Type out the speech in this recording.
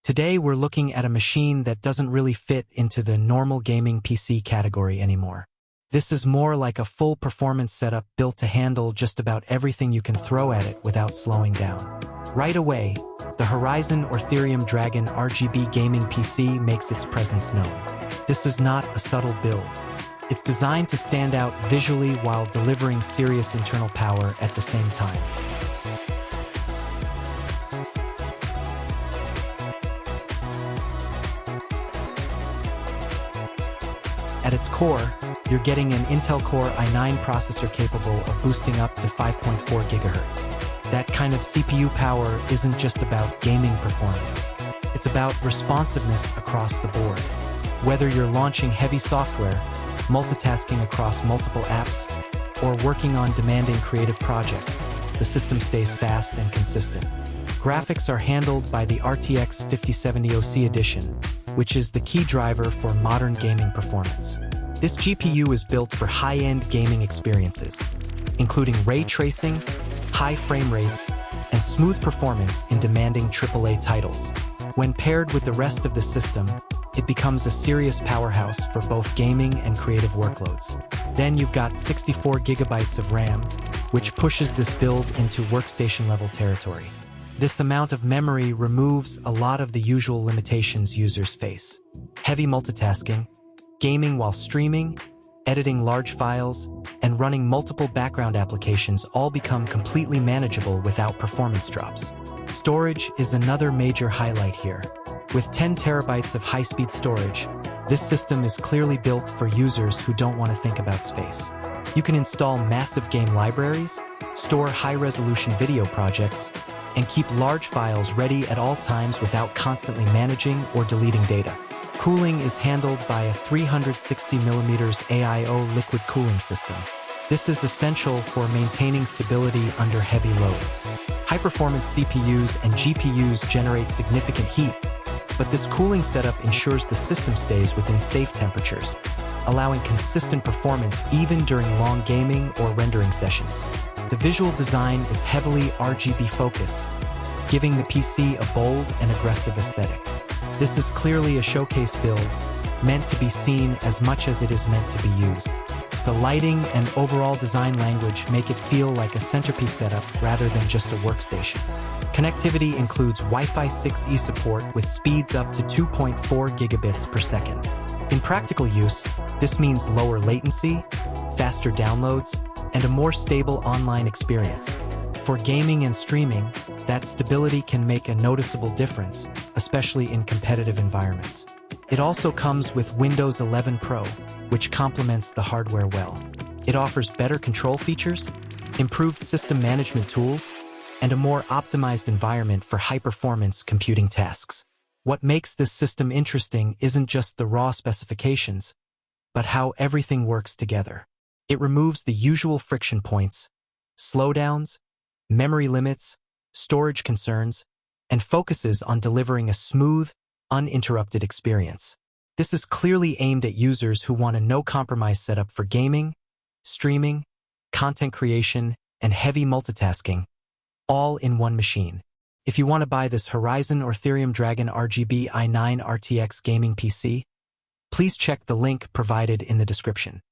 Today we're looking at a machine that doesn't really fit into the normal gaming PC category anymore. This is more like a full performance setup built to handle just about everything you can throw at it without slowing down. Right away, the Horizon Aurtherium Dragon RGB gaming PC makes its presence known. This is not a subtle build. It's designed to stand out visually while delivering serious internal power at the same time. At its core, you're getting an Intel Core i9 processor capable of boosting up to 5.4 GHz. That kind of CPU power isn't just about gaming performance. It's about responsiveness across the board. Whether you're launching heavy software, multitasking across multiple apps, or working on demanding creative projects, the system stays fast and consistent. Graphics are handled by the RTX 5070 OC edition, which is the key driver for modern gaming performance. This GPU is built for high-end gaming experiences, including ray tracing, high frame rates, and smooth performance in demanding AAA titles. When paired with the rest of the system, it becomes a serious powerhouse for both gaming and creative workloads. Then you've got 64 GB of RAM, which pushes this build into workstation-level territory. This amount of memory removes a lot of the usual limitations users face. Heavy multitasking, gaming while streaming, editing large files, and running multiple background applications all become completely manageable without performance drops. Storage is another major highlight here. With 10 terabytes of high-speed storage, this system is clearly built for users who don't want to think about space. You can install massive game libraries, store high-resolution video projects, and keep large files ready at all times without constantly managing or deleting data. Cooling is handled by a 360mm AIO liquid cooling system. This is essential for maintaining stability under heavy loads. High-performance CPUs and GPUs generate significant heat, but this cooling setup ensures the system stays within safe temperatures, allowing consistent performance even during long gaming or rendering sessions. The visual design is heavily RGB focused, giving the PC a bold and aggressive aesthetic. This is clearly a showcase build, meant to be seen as much as it is meant to be used. The lighting and overall design language make it feel like a centerpiece setup rather than just a workstation. Connectivity includes Wi-Fi 6E support with speeds up to 2.4 gigabits per second. In practical use, this means lower latency, faster downloads, and a more stable online experience. For gaming and streaming, that stability can make a noticeable difference, especially in competitive environments. It also comes with Windows 11 Pro, which complements the hardware well. It offers better control features, improved system management tools, and a more optimized environment for high-performance computing tasks. What makes this system interesting isn't just the raw specifications, but how everything works together. It removes the usual friction points, slowdowns, memory limits, storage concerns, and focuses on delivering a smooth, uninterrupted experience. This is clearly aimed at users who want a no-compromise setup for gaming, streaming, content creation, and heavy multitasking, all in one machine. If you want to buy this Horizon Aurtherium Dragon RGB i9 RTX gaming PC, please check the link provided in the description.